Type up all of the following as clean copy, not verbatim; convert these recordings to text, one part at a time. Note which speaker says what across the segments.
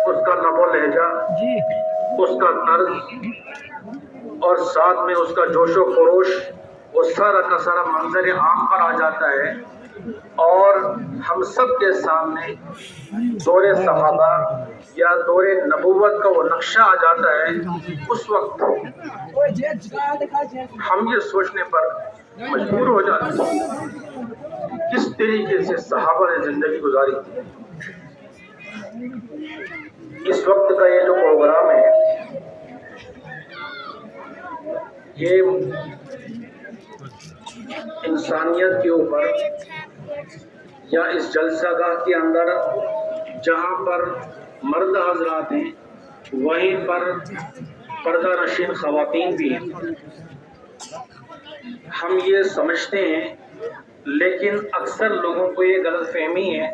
Speaker 1: اس کا لب و لہجہ، اس کا طرز اور ساتھ میں اس کا جوش و خروش، وہ سارا کا سارا منظر عام پر آ جاتا ہے، اور ہم سب کے سامنے دور صحابہ یا دور نبوت کا وہ نقشہ آ جاتا ہے۔ اس وقت ہم یہ سوچنے پر مجبور ہو جاتے ہیں کس طریقے سے صحابہ نے زندگی گزاری تھی۔ اس وقت کا یہ جو پروگرام ہے، یہ انسانیت کے اوپر یا اس جلسہ گاہ کے اندر جہاں پر مرد حضرات ہیں وہیں پر پردہ نشین خواتین بھی ہیں۔ ہم یہ سمجھتے ہیں، لیکن اکثر لوگوں کو یہ غلط فہمی ہے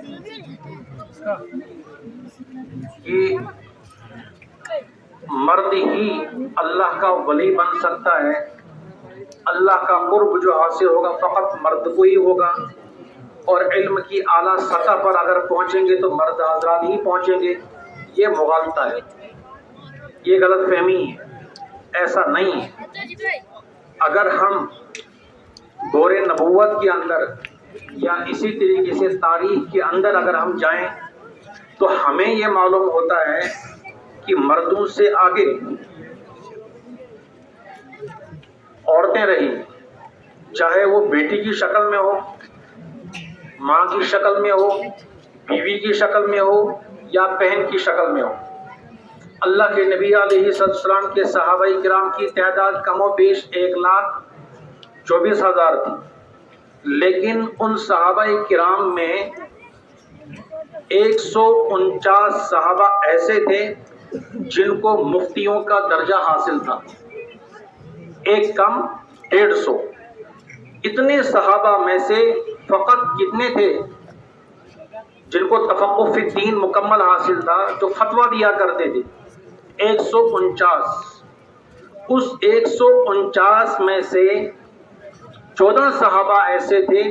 Speaker 1: کہ مرد ہی اللہ کا ولی بن سکتا ہے، اللہ کا قرب جو حاصل ہوگا فقط مرد کو ہی ہوگا، اور علم کی اعلیٰ سطح پر اگر پہنچیں گے تو مرد حضرات ہی پہنچیں گے۔ یہ مغالطہ ہے، یہ غلط فہمی ہے، ایسا نہیں ہے۔ اگر ہم دور نبوت کے اندر یا اسی طریقے سے تاریخ کے اندر اگر ہم جائیں تو ہمیں یہ معلوم ہوتا ہے کہ مردوں سے آگے عورتیں رہی، چاہے وہ بیٹی کی شکل میں ہو، ماں کی شکل میں ہو، بیوی کی شکل میں ہو یا بہن کی شکل میں ہو۔ اللہ کے نبی علیہ السلام کے صحابہ کرام کی تعداد کم و بیش 1,24,000 تھی، لیکن ان صحابہ کرام میں 149 صحابہ ایسے تھے جن کو مفتیوں کا درجہ حاصل تھا، ایک کم 150۔ اتنے صحابہ میں سے فقط کتنے تھے جن کو تفقہ فی الدین مکمل حاصل تھا، جو فتویٰ دیا کرتے تھے؟ 149۔ اس 149 میں سے 14 صحابہ ایسے تھے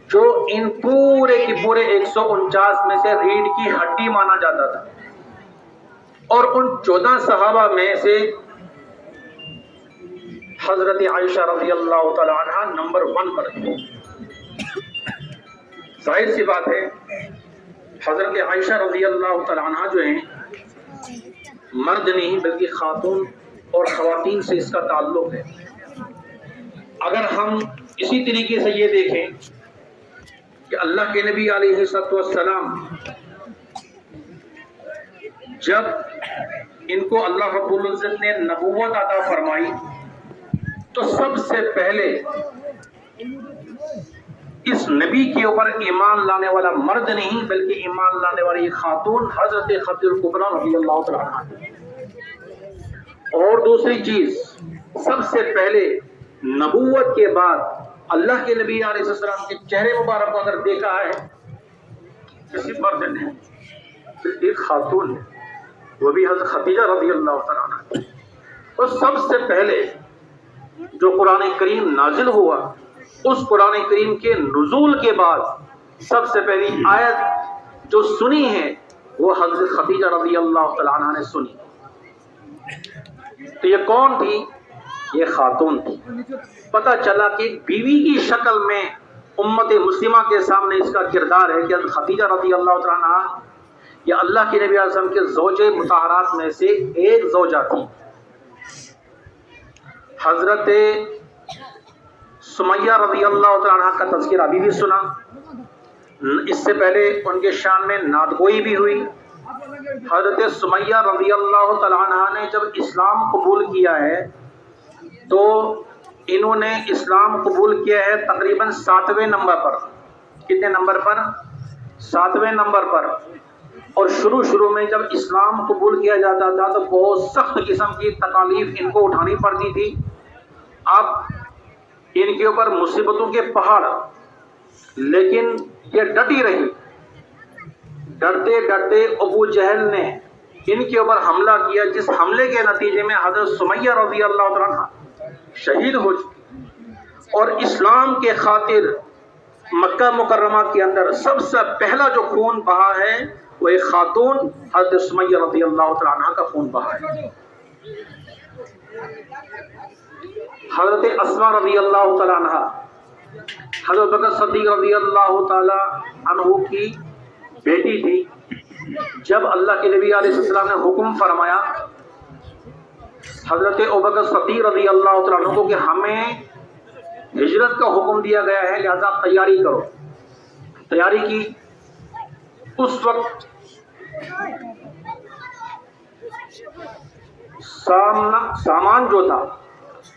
Speaker 1: جو ان پورے کے پورے 149 میں سے ریڑھ کی ہڈی مانا جاتا تھا، اور ان 14 صحابہ میں سے حضرت عائشہ رضی اللہ تعالی عنہ نمبر 1 پر ہے۔ ظاہر سی بات ہے، حضرت عائشہ رضی اللہ تعالی عنہ جو ہیں مرد نہیں بلکہ خاتون اور خواتین سے اس کا تعلق ہے۔ اگر ہم اسی طریقے سے یہ دیکھیں کہ اللہ کے نبی علیہ السلام جب ان کو اللہ رب العزت نے نبوت عطا فرمائی تو سب سے پہلے اس نبی کے اوپر ایمان لانے والا مرد نہیں بلکہ ایمان لانے والی خاتون حضرت خدیجہ کبریٰ رضی اللہ تعالیٰ عنہا۔ اور دوسری چیز، سب سے پہلے نبوت کے بعد اللہ کے نبی علیہ السلام کے چہرے مبارک کو اگر دیکھا ہے کسی مرد نے، ایک خاتون نے، وہ بھی حضرت خدیجہ رضی اللہ تعالیٰ عنہا۔ اور سب سے پہلے جو قرآن کریم نازل ہوا، اس قرآن کریم کے نزول کے بعد سب سے پہلی آیت جو سنی ہے وہ حضرت خدیجہ رضی اللہ تعالیٰ عنہ نے سنی۔ تو یہ کون تھی؟ یہ خاتون تھی۔ پتہ چلا کہ بیوی کی شکل میں امت مسلمہ کے سامنے اس کا کردار ہے کہ حضرت خدیجہ رضی اللہ تعالیٰ عنہ یہ اللہ کے نبی علیہ السلام کے زوج مطہرات میں سے ایک زوجہ تھی۔ حضرت سمیہ رضی اللہ تعالیٰ عنہ کا تذکرہ ابھی بھی سنا، اس سے پہلے ان کے شان میں نعتگوئی بھی ہوئی۔ حضرت سمیہ رضی اللہ تعالیٰ عنہ نے جب اسلام قبول کیا ہے تو انہوں نے اسلام قبول کیا ہے تقریباً 7ویں نمبر پر۔ کتنے نمبر پر؟ 7ویں نمبر پر۔ اور شروع میں جب اسلام قبول کیا جاتا تھا تو بہت سخت قسم کی تکالیف ان کو اٹھانی پڑتی تھی۔ اب ان کے اوپر مصیبتوں کے پہاڑ، لیکن یہ ڈٹی رہی۔ ڈرتے ڈرتے ابو جہل نے ان کے اوپر حملہ کیا، جس حملے کے نتیجے میں حضرت سمیہ رضی اللہ عنہ شہید ہو چکی، اور اسلام کے خاطر مکہ مکرمہ کے اندر سب سے پہلا جو خون بہا ہے وہ ایک خاتون حضرت سمیہ رضی اللہ تعالیٰ عنہ کا خون بہا ہے۔ حضرت اسماء رضی اللہ تعالیٰ عنہ حضرت بکر صدیق رضی اللہ تعالیٰ عنہ کی بیٹی تھی۔ جب اللہ کے نبی علیہ السلام نے حکم فرمایا حضرت ابوبکر صدیق رضی اللہ تعالیٰ عنہ کو کہ ہمیں ہجرت کا حکم دیا گیا ہے، لہذا تیاری کرو، تیاری کی۔ اس وقت سامان جو تھا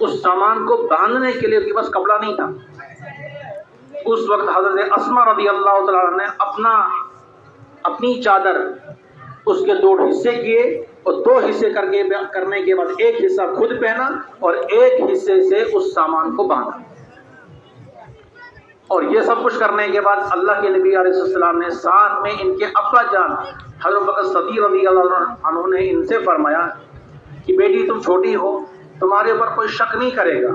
Speaker 1: اس سامان کو باندھنے کے لیے اس کے پاس کپڑا نہیں تھا۔ اس وقت حضرت اسماء رضی اللہ تعالیٰ عنہ نے اپنی چادر اس کے 2 حصے کیے اور 2 حصے کرنے کے بعد ایک حصہ خود پہنا اور ایک حصے سے اس سامان کو باندھا۔ اور یہ سب کچھ کرنے کے بعد اللہ کے نبی علیہ السلام نے ساتھ میں ان کے ابا جان حضرت بکر صدیق رضی اللہ عنہ نے ان سے فرمایا کہ بیٹی تم چھوٹی ہو، تمہارے اوپر کوئی شک نہیں کرے گا،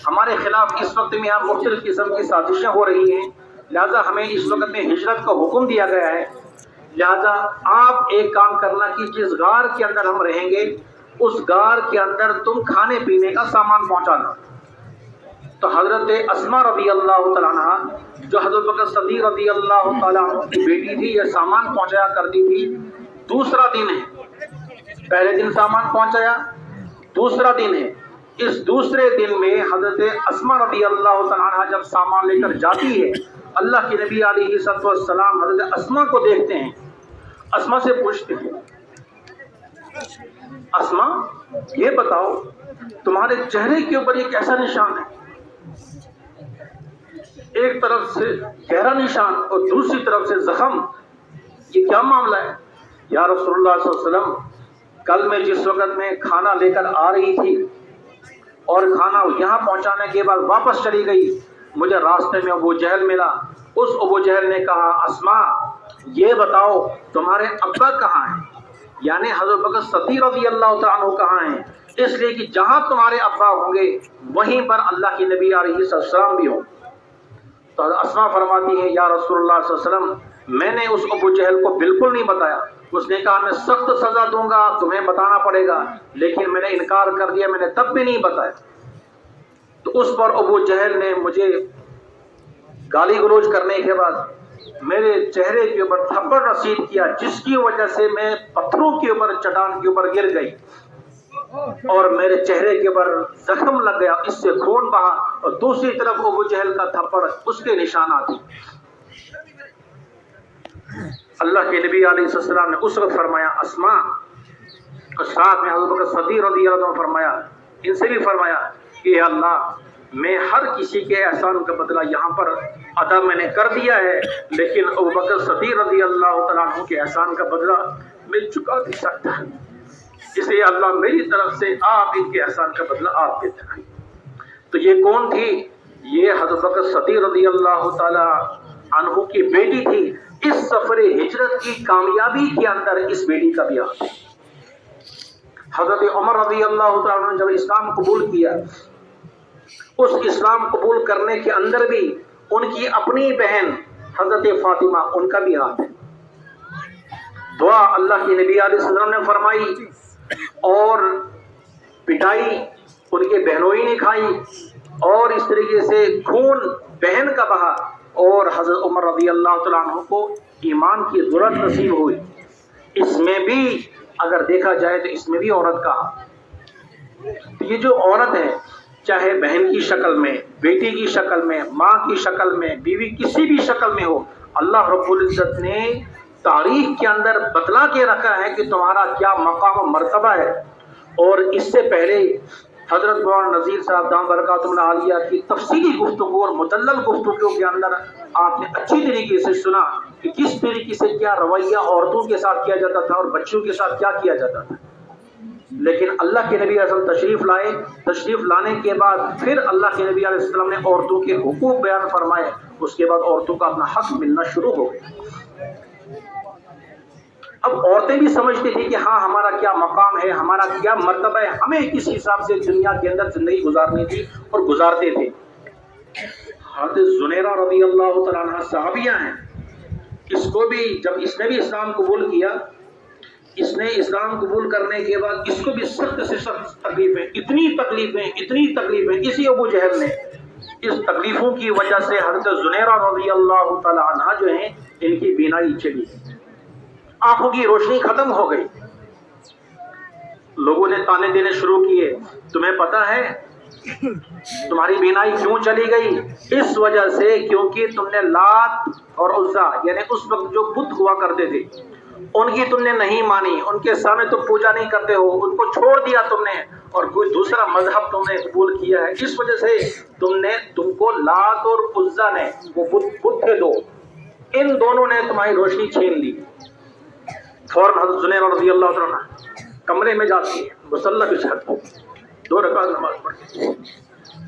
Speaker 1: ہمارے خلاف اس وقت میں یہاں مختلف قسم کی سازشیں ہو رہی ہیں، لہذا ہمیں اس وقت میں ہجرت کا حکم دیا گیا ہے، لہذا آپ ایک کام کرنا کہ جس غار کے اندر ہم رہیں گے اس غار کے اندر تم کھانے پینے کا سامان پہنچانا۔ تو حضرت اسماء رضی اللہ تعالیٰ عنہ جو حضرت بکر صدیق رضی اللہ تعالیٰ عنہ کی بیٹی تھی یہ سامان پہنچایا کرتی تھی۔ دوسرا دن ہے، پہلے دن سامان پہنچایا، دوسرا دن ہے، اس دوسرے دن میں حضرت اسماء رضی اللہ تعالیٰ عنہ جب سامان لے کر جاتی ہے، اللہ کے نبی علیہ السلام حضرت اسماء کو دیکھتے ہیں، اسماء سے پوچھتے ہیں اسماء یہ بتاؤ تمہارے چہرے کے اوپر ایک ایسا نشان ہے، ایک طرف سے گہرا نشان اور دوسری طرف سے زخم، یہ کیا معاملہ ہے؟ یا رسول اللہ صلی اللہ علیہ وسلم کل میں جس وقت میں کھانا لے کر آ رہی تھی اور کھانا یہاں پہنچانے کے بعد واپس چلی گئی، مجھے راستے میں ابو جہل ملا، اس ابو جہل نے کہا اسماء یہ بتاؤ تمہارے ابا کہاں ہیں، یعنی حضرت بکر صدیق رضی اللہ تعالیٰ عنہ کہاں ہیں، اس لیے کہ جہاں تمہارے ابا ہوں گے وہیں پر اللہ کے نبی علیہ السلام بھی ہوں۔ تو اسماء فرماتی ہے یا رسول اللہ صلی اللہ علیہ وسلم میں نے اس ابو جہل کو بالکل نہیں بتایا، اس نے کہا میں سخت سزا دوں گا، تمہیں بتانا پڑے گا، لیکن میں نے انکار کر دیا، میں نے تب بھی نہیں بتایا۔ تو اس پر ابو جہل نے مجھے گالی گلوچ کرنے کے بعد میرے چہرے کے اوپر تھپڑ رسید کیا، جس کی وجہ سے میں پتھروں کے اوپر چٹان کے اوپر گر گئی اور میرے چہرے کے اوپر زخم لگ گیا، اس سے خون بہا، اور دوسری طرف ابو جہل کا تھپڑ اس کے نشانات۔ اللہ کے نبی علیہ السلام نے اس وقت فرمایا اسماء، اور ساتھ میں حضرت بکر صدیق رضی اللہ عنہ فرمایا، ان سے بھی فرمایا کہ اللہ میں ہر کسی کے احسان کا بدلہ یہاں پر ادا میں نے کر دیا ہے، لیکن ابو بکر صدیق رضی اللہ تعالیٰ عنہ کے احسان کا بدلہ میں چکا نہیں سکتا، اس لیے اللہ میری طرف سے آپ ان کے احسان کا بدلہ آپ دیتے ہیں۔ تو یہ کون تھی؟ یہ حضرت بکر صدیق رضی اللہ تعالیٰ عنہ کی بیٹی تھی۔ اس سفر ہجرت کی کامیابی کے اندر اس بیٹی کا بھی ہاتھ ہے۔ حضرت عمر رضی اللہ تعالیٰ عنہ نے جب اسلام قبول کیا، اس اسلام قبول کرنے کے اندر بھی ان کی اپنی بہن حضرت فاطمہ ان کا بھی ہاتھ ہے۔ دعا اللہ کے نبی علیہ السلام نے فرمائی اور پٹائی ان کے بہنوئی نے کھائی، اور اس طریقے سے خون بہن کا بہا، اور حضرت عمر رضی اللہ تعالیٰ عنہ کو ایمان کی ضرورت نصیب ہوئی۔ اس میں بھی اگر دیکھا جائے تو اس میں بھی عورت کا، یہ جو عورت ہے چاہے بہن کی شکل میں، بیٹی کی شکل میں، ماں کی شکل میں، بیوی کسی بھی شکل میں ہو، اللہ رب العزت نے تاریخ کے اندر بتلا کے رکھا ہے کہ تمہارا کیا مقام و مرتبہ ہے۔ اور اس سے پہلے حضرت مولانا نذیر صاحب دام برکاتہ العالیہ کی تفصیلی گفتگو اور مدلل گفتگو کے اندر آپ نے اچھی طریقے سے سنا کہ کس طریقے سے کیا رویہ عورتوں کے ساتھ کیا جاتا تھا اور بچوں کے ساتھ کیا کیا جاتا تھا۔ لیکن اللہ کے نبی علیہ السلام تشریف لائے، تشریف لانے کے بعد پھر اللہ کے نبی علیہ السلام نے عورتوں کے حقوق بیان فرمائے، اس کے بعد عورتوں کا اپنا حق ملنا شروع ہو گیا۔ اب عورتیں بھی سمجھتی تھی کہ ہاں ہمارا کیا مقام ہے، ہمارا کیا مرتبہ ہے، ہمیں کس حساب سے دنیا کے اندر زندگی گزارنی تھی اور گزارتے تھے۔ حضرت زنیرہ رضی اللہ تعالیٰ عنہ صحابیہ ہیں، اس کو بھی جب اس نے بھی اسلام قبول کیا، اس نے اسلام قبول کرنے کے بعد اس کو بھی سخت سے سخت تکلیفیں، اتنی تکلیفیں اسی ابو جہل نے، اس تکلیفوں کی وجہ سے حضرت زنیرہ رضی اللہ تعالی عنہ جو ہیں ان کی بینائی چلی، آنکھوں کی روشنی ختم ہو گئی۔ لوگوں نے تانے دینے شروع کیے، تمہیں پتہ ہے تمہاری بینائی کیوں چلی گئی؟ اس وجہ سے کیونکہ تم نے لات اور عزا یعنی اس وقت جو بت ہوا کرتے تھے ان کی تم نے نہیں مانی، ان کے سامنے تم پوجا نہیں کرتے ہو، ان کو چھوڑ دیا تم نے اور کوئی دوسرا مذہب تم نے قبول کیا ہے، اس وجہ سے تم کو لات اور عزا نے، وہ بت تھے دو، ان دونوں نے تمہاری روشنی چھین لی۔ فوراً حضرت زنیرہ رضی اللہ عنہ کمرے میں جاتی ہے، مصلی بچھاتی ہے، 2 رکعت نماز پڑھتی ہے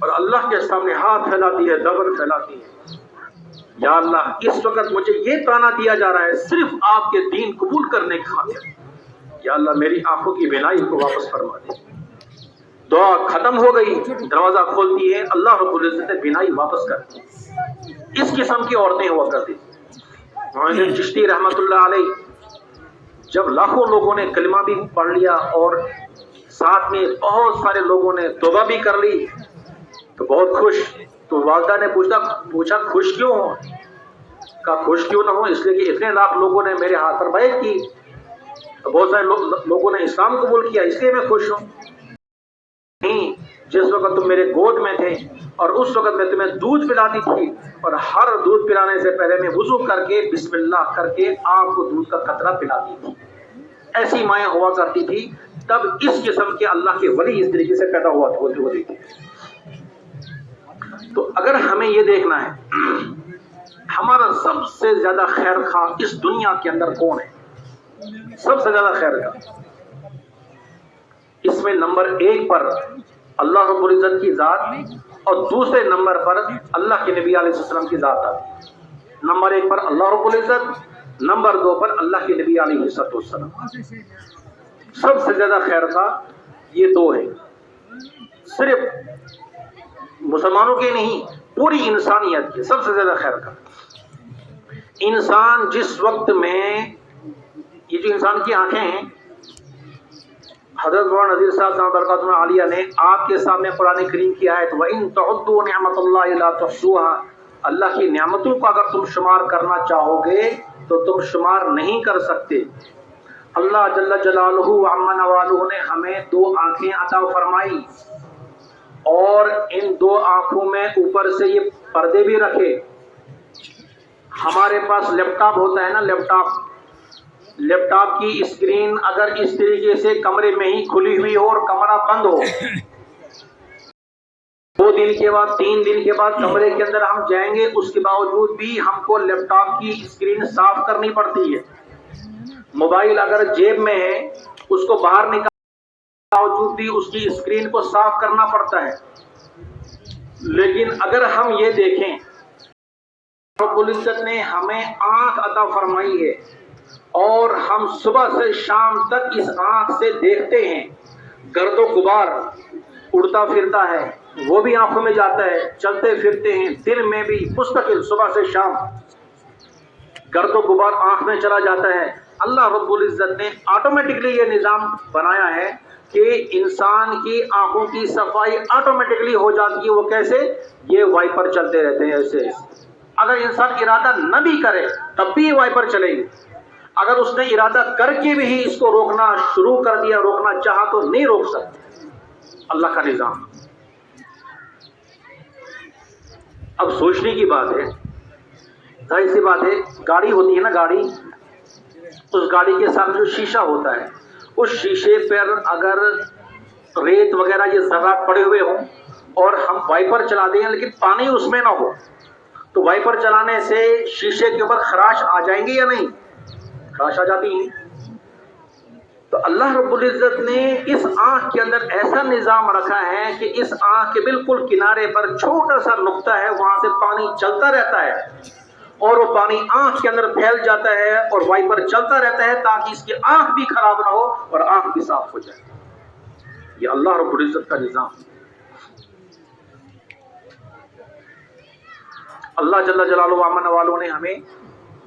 Speaker 1: اور اللہ کے سامنے ہاتھ پھیلاتی ہے، دبر پھیلاتی ہے، یا اللہ اس وقت مجھے یہ تانا دیا جا رہا ہے صرف آپ کے دین قبول کرنے کی خاطر، یا اللہ میری آنکھوں کی بینائی کو واپس فرما دے۔ دعا ختم ہو گئی، دروازہ کھولتی ہے، اللہ رب العزت نے بینائی واپس کر دی۔ اس قسم کی عورتیں ہوا کرتی۔ معین چشتی رحمۃ اللہ علیہ جب لاکھوں لوگوں نے کلمہ بھی پڑھ لیا اور ساتھ میں بہت سارے لوگوں نے توبہ بھی کر لی تو بہت خوش، تو والدہ نے پوچھا خوش کیوں ہو؟ کہا خوش کیوں نہ ہو، اس لیے کہ اتنے لاکھ لوگوں نے میرے ہاتھ پر بیعت کی، بہت سارے لوگوں نے اسلام قبول کیا، اس لیے میں خوش ہوں۔ نہیں، جس وقت تم میرے گود میں تھے اور اس وقت میں تمہیں دودھ پلاتی تھی اور ہر دودھ پلانے سے پہلے میں وضو کر کے بسم اللہ کر کے آپ کو دودھ کا قطرہ پلاتی تھی، ایسی مائیں ہوا کرتی تھی۔ تب اس قسم کے اللہ کے ولی اس طریقے سے پیدا ہوتے تھے۔ تو اگر ہمیں یہ دیکھنا ہے ہمارا سب سے زیادہ خیر خواہ اس دنیا کے اندر کون ہے، سب سے زیادہ خیر خواہ، اس میں نمبر 1 پر اللہ رب العزت کی ذات اور دوسرے نمبر پر اللہ کے نبی علیہ السلام کی ذات آتی ہے۔ نمبر 1 پر اللہ رب العزت، نمبر 2 پر اللہ کے نبی علیہ السلام۔ سب سے زیادہ خیر خواہ یہ 2 ہیں، صرف مسلمانوں کے نہیں پوری انسانیت کے سب سے زیادہ خیر خواہ۔ انسان جس وقت میں یہ جو انسان کی آنکھیں ہیں، حضرت مولانا نذیر صاحب برکاتہ عالیہ نے آپ کے سامنے قرآن کریم کی آیت وَإِن تَعُدُّوا نِعْمَةَ اللَّهِ لَا تُحْصُوهَا، اللہ کی نعمتوں کو اگر تم شمار کرنا چاہو گے تو تم شمار نہیں کر سکتے۔ اللہ جل جلالہ وعم نوالہ نے ہمیں 2 آنکھیں عطا فرمائی اور ان 2 آنکھوں میں اوپر سے یہ پردے بھی رکھے۔ ہمارے پاس لیپ ٹاپ ہوتا ہے نا، لیپ ٹاپ کی اسکرین اگر اس طریقے سے کمرے میں ہی کھلی ہوئی ہو اور کمرہ بند ہو، 2 دن کے بعد 3 دن کے بعد کمرے کے اندر ہم جائیں گے، اس کے باوجود بھی ہم کو لیپ ٹاپ کی اسکرین صاف کرنی پڑتی ہے۔ موبائل اگر جیب میں ہے اس کو باہر نکالنے کے باوجود بھی اس کی اسکرین کو صاف کرنا پڑتا ہے۔ لیکن اگر ہم یہ دیکھیں رب العزت نے ہمیں آنکھ عطا فرمائی ہے اور ہم صبح سے شام تک اس آنکھ سے دیکھتے ہیں، گرد و غبار اڑتا پھرتا ہے وہ بھی آنکھوں میں جاتا ہے، چلتے پھرتے ہیں دل میں بھی مستقل صبح سے شام گرد و غبار آنکھ میں چلا جاتا ہے۔ اللہ رب العزت نے آٹومیٹکلی یہ نظام بنایا ہے کہ انسان کی آنکھوں کی صفائی آٹومیٹکلی ہو جاتی ہے۔ وہ کیسے؟ یہ وائپر چلتے رہتے ہیں ایسے، اگر انسان ارادہ نہ بھی کرے تب بھی یہ وائپر چلیں گے، اگر اس نے ارادہ کر کے بھی اس کو روکنا شروع کر دیا، روکنا چاہا تو نہیں روک سکتے۔ اللہ کا نظام۔ اب سوچنے کی بات ہے، ظاہر سی بات ہے، گاڑی ہوتی ہے نا، گاڑی، اس گاڑی کے ساتھ جو شیشہ ہوتا ہے اس شیشے پر اگر ریت وغیرہ یہ ذرات پڑے ہوئے ہوں اور ہم وائپر چلا دیں لیکن پانی اس میں نہ ہو تو وائپر چلانے سے شیشے کے اوپر خراش آ جائیں گے یا نہیں؟ خراش آ جاتی ہیں۔ تو اللہ رب العزت نے اس آنکھ کے اندر ایسا نظام رکھا ہے کہ اس آنکھ کے بالکل کنارے پر چھوٹا سا نقطہ ہے، وہاں سے پانی چلتا رہتا ہے اور وہ پانی آنکھ کے اندر پھیل جاتا ہے اور وائپر چلتا رہتا ہے تاکہ اس کی آنکھ بھی خراب نہ ہو اور آنکھ بھی صاف ہو جائے۔ یہ اللہ رب العزت کا نظام۔ اللہ جل جلالہ وعم نوالہ نے ہمیں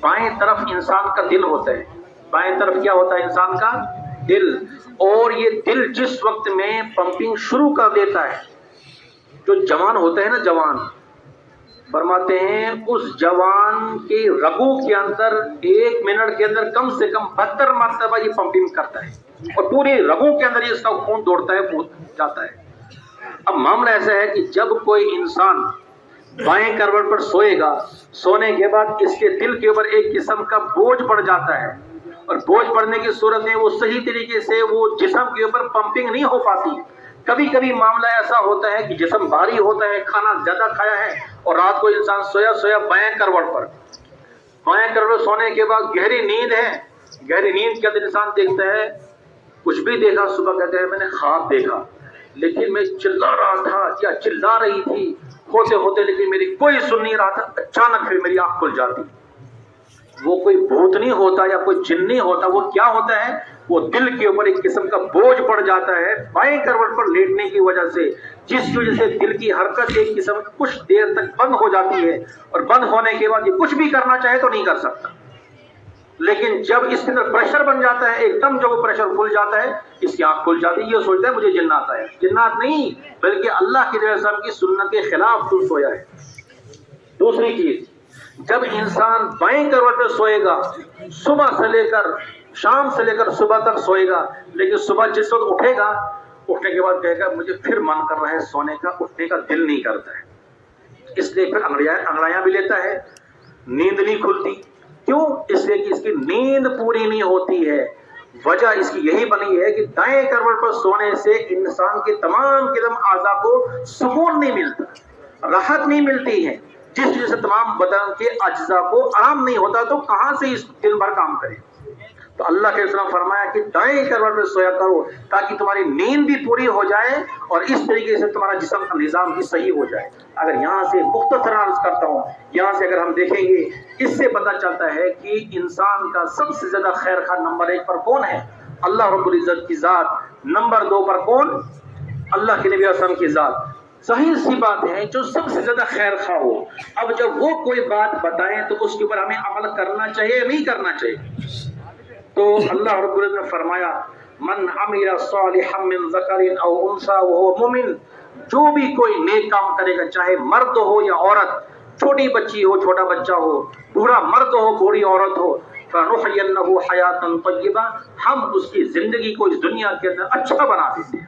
Speaker 1: بائیں طرف انسان کا دل ہوتا ہے، بائیں طرف کیا ہوتا ہے انسان کا دل، اور یہ دل جس وقت میں پمپنگ شروع کر دیتا ہے، جو جوان ہوتا ہے نا، جوان فرماتے ہیں اس جوان کے رگوں کے اندر 1 منٹ کے اندر کم سے کم 72 مرتبہ یہ پمپنگ کرتا ہے، اور پورے رگوں کے اندر اس کا خون دوڑتا ہے، جاتا ہے۔ اب معاملہ ایسا ہے کہ جب کوئی انسان بائیں کروٹ پر سوئے گا، سونے کے بعد اس کے دل کے اوپر ایک قسم کا بوجھ پڑ جاتا ہے، اور بوجھ پڑنے کی صورت میں وہ صحیح طریقے سے وہ جسم کے اوپر پمپنگ نہیں ہو پاتی۔ کبھی کبھی معاملہ ایسا ہوتا ہے کہ جسم بھاری ہوتا ہے، کھانا زیادہ کھایا ہے، اور رات کو انسان سویا بائیں کروٹ پر، بائیں کروٹ سونے کے بعد گہری نیند ہے، گہری نیند کے اندر انسان دیکھتا ہے کچھ بھی دیکھا، صبح کہتے ہیں میں نے خواب دیکھا، لیکن میں چلا رہا تھا یا چلا رہی تھی ہوتے ہوتے، لیکن میری کوئی سن نہیں رہا تھا، اچانک پھر میری آنکھ کھل جاتی۔ وہ کوئی بھوت نہیں ہوتا یا کوئی جن نہیں ہوتا، وہ کیا ہوتا ہے، وہ دل کے اوپر ایک قسم کا بوجھ پڑ جاتا ہے بائیں کروٹ پر لیٹنے کی وجہ سے، جس کی وجہ سے دل کی حرکت ایک قسم کچھ دیر تک بند ہو جاتی ہے، اور بند ہونے کے بعد یہ کچھ بھی کرنا چاہے تو نہیں کر سکتا۔ لیکن جب اس کے اندر پریشر بن جاتا ہے، ایک دم جب وہ پریشر کھل جاتا ہے، اس کی آنکھ کھل جاتی ہے، یہ سوچتا ہے مجھے جنات آیا، جنات نہیں بلکہ اللہ کے نبی صلی اللہ علیہ وسلم کی سنت کے خلاف تو سویا ہے۔ دوسری چیز، جب انسان بائیں کروٹ پہ سوئے گا، صبح سے لے کر شام سے لے کر صبح تک سوئے گا، لیکن صبح جس وقت اٹھے گا، اٹھنے کے بعد کہے گا مجھے پھر من کر رہا ہے سونے کا، اٹھنے کا دل نہیں کرتا ہے، اس لیے پھر انگڑیاں بھی لیتا ہے، نیند نہیں کھلتی۔ کیوں؟ اس لیے کہ اس کی نیند پوری نہیں ہوتی ہے۔ وجہ اس کی یہی بنی ہے کہ دائیں کروٹ پر سونے سے انسان کے تمام قدم اعضاء کو سکون نہیں ملتا، راحت نہیں ملتی ہے، جس وجہ سے تمام بدن کے اجزاء کو آرام نہیں ہوتا، تو کہاں سے اس دن بھر کام کرے۔ تو اللہ کے رسول نے فرمایا کہ دائیں کروٹ پہ سویا کرو تاکہ تمہاری نیند بھی پوری ہو جائے اور اس طریقے سے تمہارا جسم کا نظام بھی صحیح ہو جائے۔ اگر یہاں سے مختصر عرض کرتا ہوں، یہاں سے اگر ہم دیکھیں گے، اس سے پتہ چلتا ہے کہ انسان کا سب سے زیادہ خیر خواہ نمبر 1 پر کون ہے؟ اللہ رب العزت کی ذات۔ نمبر 2 پر کون؟ اللہ کے نبی صلی اللہ علیہ وسلم کی ذات۔ ظاہر سی بات ہے جو سب سے زیادہ خیر خواہ ہو، اب جب وہ کوئی بات بتائیں تو اس کے اوپر ہمیں عمل کرنا چاہیے یا نہیں کرنا چاہیے؟ تو اللہ رب العزت نے فرمایا من عمل صالحا من ذکر او انثى وهو مؤمن، جو بھی کوئی نیک کام کرے گا، چاہے مرد ہو یا عورت، چھوٹی بچی ہو چھوٹا بچہ ہو، بوڑھا مرد ہو بوڑھی عورت ہو، فنحینہ حیاتا طیبہ، ہم اس کی زندگی کو اس دنیا کے اندر اچھا بنا دیتے ہیں۔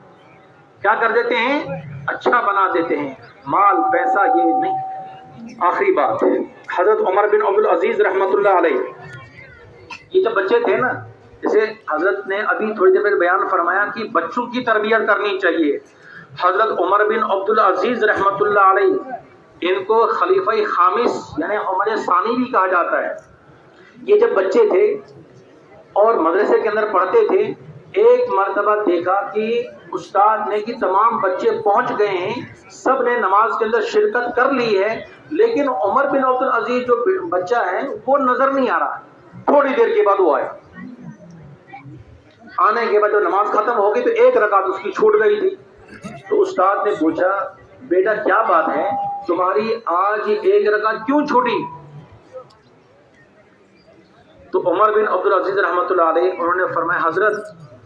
Speaker 1: کیا کر دیتے ہیں؟ اچھا بنا دیتے ہیں، مال پیسہ یہ نہیں۔ آخری بات ہے، حضرت عمر بن عبدالعزیز رحمۃ اللہ علیہ، یہ جب بچے تھے نا، جیسے حضرت نے ابھی تھوڑی دیر پہلے بیان فرمایا کہ بچوں کی تربیت کرنی چاہیے، حضرت عمر بن عبدالعزیز رحمۃ اللہ علیہ، ان کو خلیفہ خامس یعنی عمر ثانی بھی کہا جاتا ہے۔ یہ جب بچے تھے اور مدرسے کے اندر پڑھتے تھے، ایک مرتبہ دیکھا کہ استاد نے کہ تمام بچے پہنچ گئے ہیں، سب نے نماز کے اندر شرکت کر لی ہے، لیکن عمر بن عبدالعزیز جو بچہ ہے وہ نظر نہیں آ رہا۔ تھوڑی دیر کے بعد وہ آیا، آنے کے بعد جب نماز ختم ہو گئی تو ایک رکعت اس کی چھوٹ گئی تھی۔ تو استاد نے پوچھا بیٹا کیا بات ہے، تمہاری آج ایک رکعت کیوں چھوٹی؟ تو عمر بن عبدالعزیز رحمۃ اللہ علیہ انہوں نے فرمایا حضرت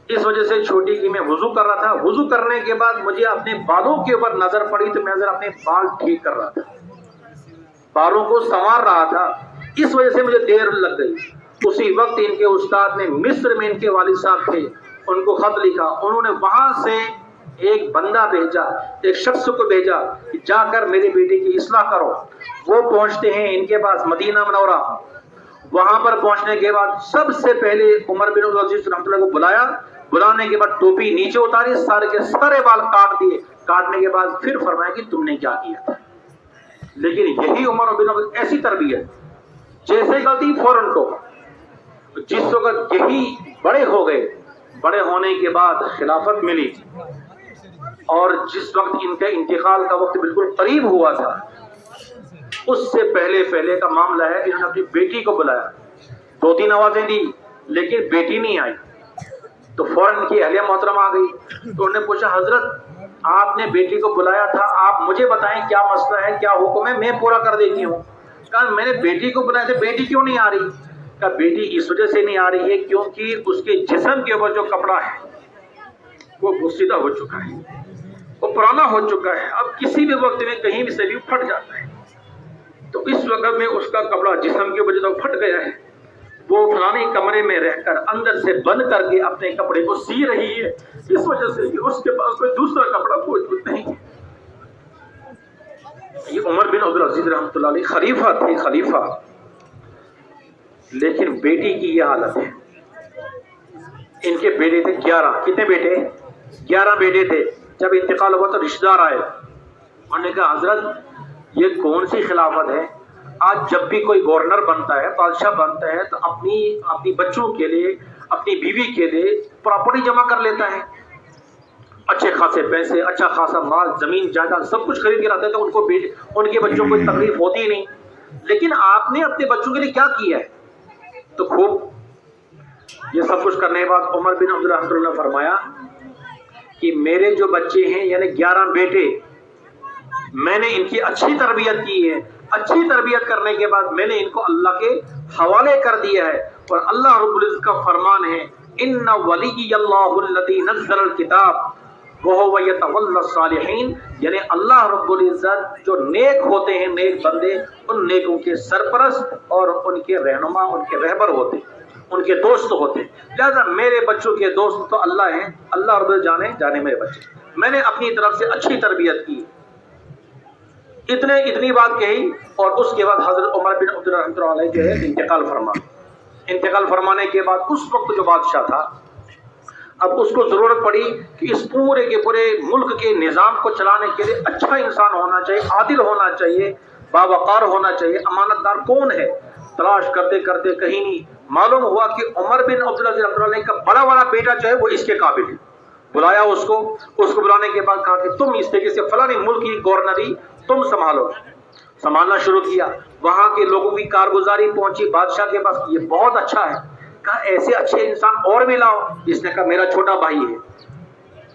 Speaker 1: اس وجہ سے چھوٹی کہ میں وضو کر رہا تھا، وضو کرنے کے بعد مجھے اپنے بالوں کے اوپر نظر پڑی تو میں اپنے بال ٹھیک کر رہا تھا، بالوں کو سنوار رہا تھا، اس وجہ سے مجھے دیر لگ گئی۔ اسی وقت ان کے استاد نے مصر میں ان کے والد صاحب تھے، ان کو خط لکھا، انہوں نے وہاں سے ایک بندہ بھیجا، ایک شخص کو بھیجا کہ جا کر میری بیٹی کی اصلاح کرو۔ وہ پہنچتے ہیں ان کے پاس مدینہ منورہ، وہاں پر پہنچنے کے بعد سب سے پہلے عمر بن عبدالعزیز رحمۃ اللہ کو بلایا، بلانے کے بعد ٹوپی نیچے اتاری، سارے کے سارے بال کاٹ دیے، کاٹنے کے بعد پھر فرمایا کہ تم نے کیا کیا تھا۔ لیکن یہی عمر بن عبدالعزیز ایسی تربیت، جیسے غلطی فوراً کو، جس وقت یہی بڑے ہو گئے، بڑے ہونے کے بعد خلافت ملی اور جس وقت ان کے انتقال کا وقت بالکل قریب ہوا تھا، اس سے پہلے کا معاملہ ہے، انہوں نے اپنی بیٹی کو بلایا، 2-3 آوازیں دی لیکن بیٹی نہیں آئی، تو فوراً ان کی اہلیہ محترم آ گئی، تو انہوں نے پوچھا حضرت آپ نے بیٹی کو بلایا تھا، آپ مجھے بتائیں کیا مسئلہ ہے، کیا حکم ہے، میں پورا کر دیتی ہوں۔ کہا میں نے بیٹی کو بلایا تھا، بیٹی کیوں نہیں آ رہی؟ کہا بیٹی اس وجہ سے نہیں آ رہی ہے کیونکہ اس کے جسم کے اوپر جو کپڑا ہے وہ بوسیدہ ہو چکا ہے، وہ پرانا ہو چکا ہے، اب کسی بھی وقت میں کہیں بھی سے بھی پھٹ جاتا ہے۔ تو اس وقت میں اس کا کپڑا جسم کے وجہ سے پھٹ گیا ہے، وہ فلانی کمرے میں رہ کر اندر سے بند کر کے اپنے کپڑے کو سی رہی ہے، اس وجہ سے کہ اس کے پاس کوئی دوسرا کپڑا موجود نہیں ہے۔ یہ عمر بن عبدالعزیز رحمۃ اللہ علیہ خلیفہ تھے، خلیفہ، لیکن بیٹی کی یہ حالت ہے۔ ان کے بیٹے تھے 11، کتنے بیٹے؟ 11 بیٹے تھے۔ جب انتقال ہوا تو رشتہ دار آئے، انہوں نے کہا حضرت یہ کون سی خلافت ہے؟ آج جب بھی کوئی گورنر بنتا ہے، بادشاہ بنتا ہے، تو اپنی بچوں کے لیے، اپنی بیوی کے لیے پراپرٹی جمع کر لیتا ہے، اچھے خاصے پیسے، اچھا خاصا مال، زمین جائیداد سب کچھ خرید کے لاتے ہیں، تو ان کے بچوں کو کوئی تکلیف ہوتی ہی نہیں۔ لیکن آپ نے اپنے بچوں کے لیے کیا کیا ہے؟ تو خوب یہ سب کچھ کرنے کے بعد عمر بن عبداللہ نے فرمایا کہ میرے جو بچے ہیں یعنی 11 بیٹے، میں نے ان کی اچھی تربیت کی ہے، اچھی تربیت کرنے کے بعد میں نے ان کو اللہ کے حوالے کر دیا ہے، اور اللہ رب العزت کا فرمان ہے ان ولی اللہ الذی نزل الکتاب وہو یتولی الصالحین، یعنی اللہ رب العزت جو نیک ہوتے ہیں، نیک بندے، ان نیکوں کے سرپرست اور ان کے رہنما، ان کے رہبر ہوتے ہیں، ان کے دوست ہوتے ہیں۔ لہذا میرے بچوں کے دوست تو اللہ ہیں، اللہ رب العزت جانے میرے بچے، میں نے اپنی طرف سے اچھی تربیت کی۔ اتنی بات کہی، اور اس کے بعد حضرت عمر بن عبداللہ رحمۃ اللہ علیہ جو ہے انتقال فرمانے کے بعد اس وقت جو بادشاہ تھا، اب اس کو ضرورت پڑی کہ اس پورے کے پورے ملک کے نظام کو چلانے کے لیے اچھا انسان ہونا چاہیے، عادل ہونا چاہیے، باوقار ہونا چاہیے، امانت دار کون ہے؟ تلاش کرتے کرتے کہیں نہیں معلوم ہوا کہ عمر بن عبدالعزیز رحمۃ اللہ علیہ کا بڑا والا بیٹا جو ہے وہ اس کے قابل ہے۔ بلایا اس کو بلانے کے بعد کہا کہ تم اس طریقے سے فلاں ملک کی گورنری تم سنبھالنا شروع کیا۔ وہاں کے لوگوں کی کارگزاری پہنچی بادشاہ کے پاس، یہ بہت اچھا ہے، کہا ایسے اچھے انسان اور بھی لاؤ۔ اس نے کہا میرا چھوٹا بھائی ہے،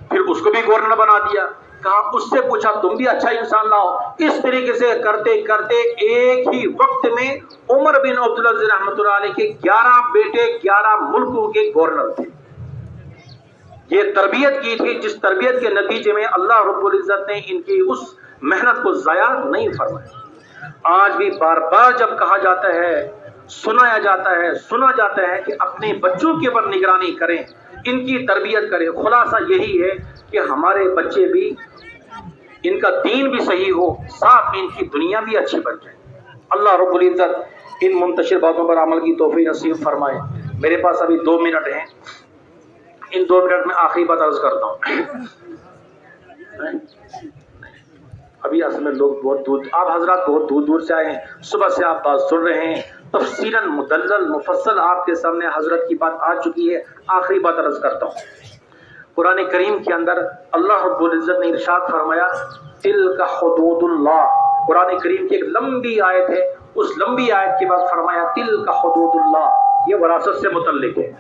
Speaker 1: پھر اس کو بھی گورنر بنا دیا۔ کہا اس سے پوچھا تم بھی اچھا انسان لاؤ۔ اس طریقے سے کرتے کرتے ایک ہی وقت میں عمر بن عبدالعزیز رحمۃ اللہ علیہ کے 11 بیٹے 11 ملکوں کے گورنر تھے۔ یہ تربیت کی تھی جس تربیت کے نتیجے میں اللہ رب العزت نے ان کی اس محنت کو ضائع نہیں فرمایا۔ آج بھی بار بار جب کہا جاتا ہے، سنا جاتا ہے کہ اپنے بچوں کے اوپر نگرانی کریں، ان کی تربیت کریں، خلاصہ یہی ہے کہ ہمارے بچے بھی، ان کا دین بھی صحیح ہو، ساتھ میں ان کی دنیا بھی اچھی بن جائے۔ اللہ رب العزت ان منتشر باتوں پر عمل کی توفیق نصیب فرمائے۔ میرے پاس ابھی 2 منٹ ہیں، ان 2 منٹ میں آخری بات عرض کرتا ہوں۔ ابھی اصل میں لوگ آپ حضرات بہت دور دور سے آئے ہیں، صبح سے آپ بات سن رہے ہیں، تفصیلاً مدلل مفصل آپ کے سامنے حضرت کی بات آ چکی ہے۔ آخری بات عرض کرتا ہوں۔ قرآن کریم کے اندر اللہ رب العزت نے ارشاد فرمایا تلک حدود اللہ، قرآن کریم کی ایک لمبی آیت ہے، اس لمبی آیت کے بعد فرمایا تلک حدود اللہ۔ یہ وراثت سے متعلق ہے،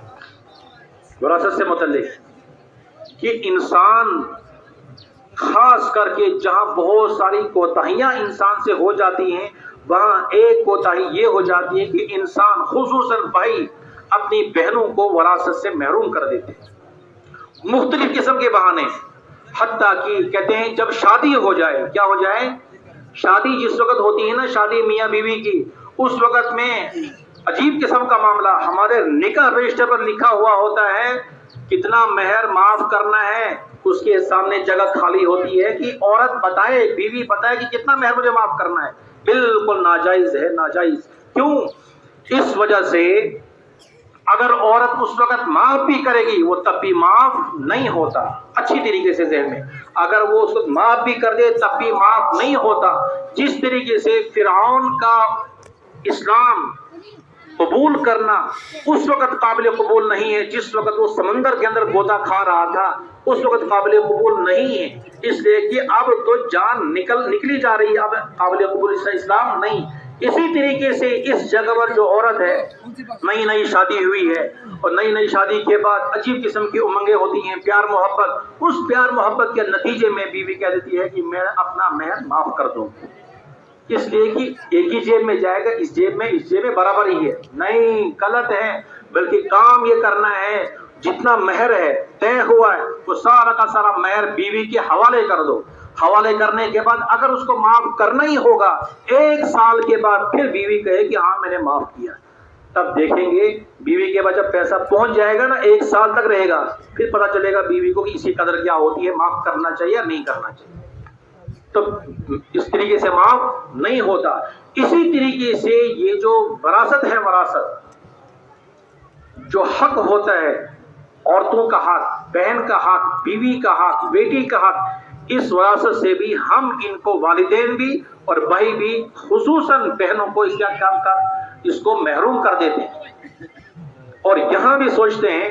Speaker 1: وراثت سے متعلق کہ انسان خاص کر کے جہاں بہت ساری کوتاہیاں انسان سے ہو جاتی ہیں، وہاں ایک کوتاہی یہ ہو جاتی ہے کہ انسان خصوصاً بھائی اپنی بہنوں کو وراثت سے محروم کر دیتے ہیں مختلف قسم کے بہانے، حتیٰ کہ کہتے ہیں جب شادی ہو جائے، کیا ہو جائے؟ شادی جس وقت ہوتی ہے نا، شادی میاں بیوی کی، اس وقت میں عجیب قسم کا معاملہ ہمارے نکاح رجسٹر پر لکھا ہوا ہوتا ہے، کتنا مہر معاف کرنا ہے، اس کے سامنے جگہ خالی ہوتی ہے کہ عورت بتائے، بیوی بتائے کہ کتنا مہر مجھے معاف کرنا ہے۔ بالکل ناجائز ہے، ناجائز۔ کیوں؟ اس وجہ سے اگر عورت اس وقت معاف بھی کرے گی وہ تب بھی معاف نہیں ہوتا، اچھی طریقے سے ذہن میں، اگر وہ اس وقت معاف بھی کر دے تب بھی معاف نہیں ہوتا۔ جس طریقے سے فرعون کا اسلام قبول کرنا اس وقت قابل قبول نہیں ہے، جس وقت وہ سمندر کے اندر غوطہ کھا رہا تھا اس وقت قابل قبول نہیں ہے، اس لیے کہ اب تو جان نکلی جا رہی ہے، اب قابل قبول اسلام نہیں۔ اسی طریقے سے اس جگہ پر جو عورت ہے، نئی شادی ہوئی ہے اور نئی شادی کے بعد عجیب قسم کی امنگیں ہوتی ہیں، پیار محبت، اس پیار محبت کے نتیجے میں بیوی کہہ دیتی ہے کہ میں اپنا مہر معاف کر دوں، اس لیے کہ ایک ہی جیب میں جائے گا، اس جیب میں برابر ہی ہے، نہیں، غلط ہے، بلکہ کام یہ کرنا ہے جتنا مہر ہے طے ہوا ہے وہ سارا کا سارا مہر بیوی کے حوالے کر دو. حوالے کرنے کے بعد اگر اس کو معاف کرنا ہی ہوگا 1 سال کے بعد پھر بیوی کہے کہ ہاں میں نے معاف کیا، تب دیکھیں گے بیوی کے بعد جب پیسہ پہنچ جائے گا نا 1 سال تک رہے گا، پھر پتہ چلے گا بیوی کو کہ اس کی قدر کیا ہوتی ہے، معاف کرنا چاہیے یا نہیں کرنا چاہیے. تو اس طریقے سے معاف نہیں ہوتا. اسی طریقے سے یہ جو وراثت ہے، وراثت جو حق ہوتا ہے، عورتوں کا حق، بہن کا حق، بیوی کا حق، بیٹی کا حق، اس وراثت سے بھی ہم ان کو والدین بھی اور بھائی بھی خصوصاً بہنوں کو اس کو محروم کر دیتے ہیں. اور یہاں بھی سوچتے ہیں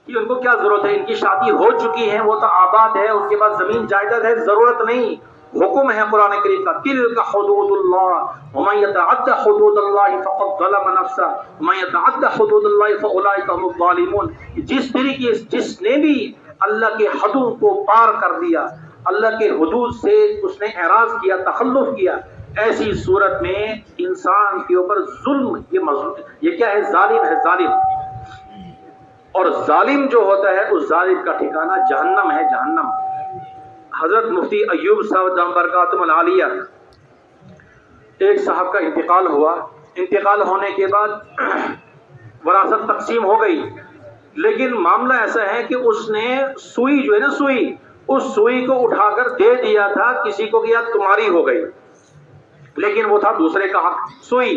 Speaker 1: کہ ان کو کیا ضرورت ہے، ان کی شادی ہو چکی ہے، وہ تو آباد ہے، ان کے پاس زمین جائیداد ہے، ضرورت نہیں. حکم ہے قرآن کریم کا، تلک حدود اللہ ومن یتعد حدود اللہ فقد ظلم نفسہ ومن یتعد حدود اللہ فاولئک هم الظالمون. جس نے بھی اللہ کے حدود کو پار کر دیا، اللہ کے حدود سے اس نے اعراض کیا، تخلف کیا، ایسی صورت میں انسان کے اوپر ظلم، یہ کیا ہے، ظالم ہے، ظالم. اور ظالم جو ہوتا ہے اس ظالم کا ٹھکانہ جہنم ہے، جہنم. حضرت مفتی ایوب صاحب دام برکاتہم العالیہ، ایک صاحب کا انتقال ہوا. انتقال ہونے کے بعد وراثت تقسیم ہو گئی، لیکن معاملہ ایسا ہے کہ اس نے سوئی جو ہے نا، سوئی، اس سوئی کو اٹھا کر دے دیا تھا کسی کو کہ یار تمہاری ہو گئی، لیکن وہ تھا دوسرے کا حق. سوئی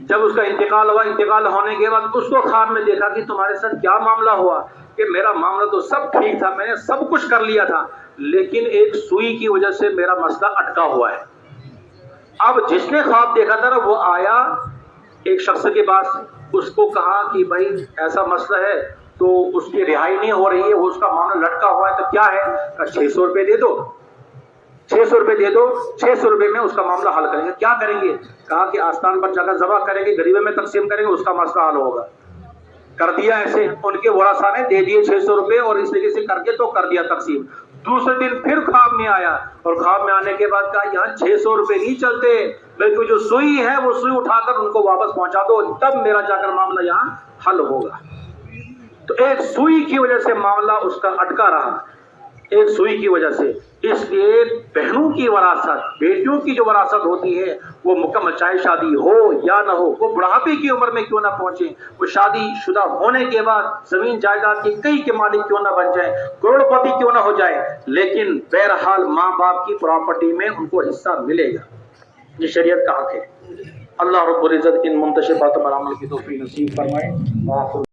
Speaker 1: جب اس کا انتقال ہوا، انتقال ہونے کے بعد اس کو خواب میں دیکھا کہ تمہارے ساتھ کیا معاملہ ہوا، کہ میرا معاملہ تو سب ٹھیک تھا، میں نے سب کچھ کر لیا تھا، لیکن ایک سوئی کی وجہ سے میرا مسئلہ اٹکا ہوا ہے. اب جس نے خواب دیکھا تھا نا، وہ آیا ایک شخص کے پاس، اس کو کہا کہ بھائی ایسا مسئلہ ہے تو اس کی رہائی نہیں ہو رہی ہے، وہ اس کا معاملہ لٹکا ہوا ہے، تو کیا ہے؟ کہا 600 روپے دے دو، 600 روپے دے دو، 600 روپے میں اس کا معاملہ حل کریں گے. کیا کریں گے؟ کہا کہ آستان پر جا کر ذبح کریں گے، غریبوں میں تقسیم کریں گے، اس کا مسئلہ حل ہوگا. کر دیا ایسے، ان کے ورثاء نے دے دیے 600 روپے، اور اس طریقے سے کر کے تو کر دیا تقسیم. دوسرے دن پھر خواب میں آیا، اور خواب میں آنے کے بعد کہا یہاں 600 روپے نہیں چلتے، بلکہ جو سوئی ہے وہ سوئی اٹھا کر ان کو واپس پہنچا دو، تب میرا جا کر معاملہ یہاں حل ہوگا. تو ایک سوئی کی وجہ سے معاملہ اس کا اٹکا رہا، ایک سوئی کی وجہ سے. اس لیے بہنوں کی وراثت، بیٹیوں کی جو وراثت ہوتی ہے وہ مکمل، چاہے شادی ہو یا نہ ہو، وہ بڑھاپے کی عمر میں کیوں نہ پہنچے، وہ شادی شدہ ہونے کے بعد زمین جائیداد کے کئی کے مالک کیوں نہ بن جائے، کروڑ پتی کیوں نہ ہو جائے، لیکن بہرحال ماں باپ کی پراپرٹی میں ان کو حصہ ملے گا. یہ شریعت کا حق ہے. اللہ رب العزت ان منتشر باتوں پر عمل کی توفیق نصیب فرمائے.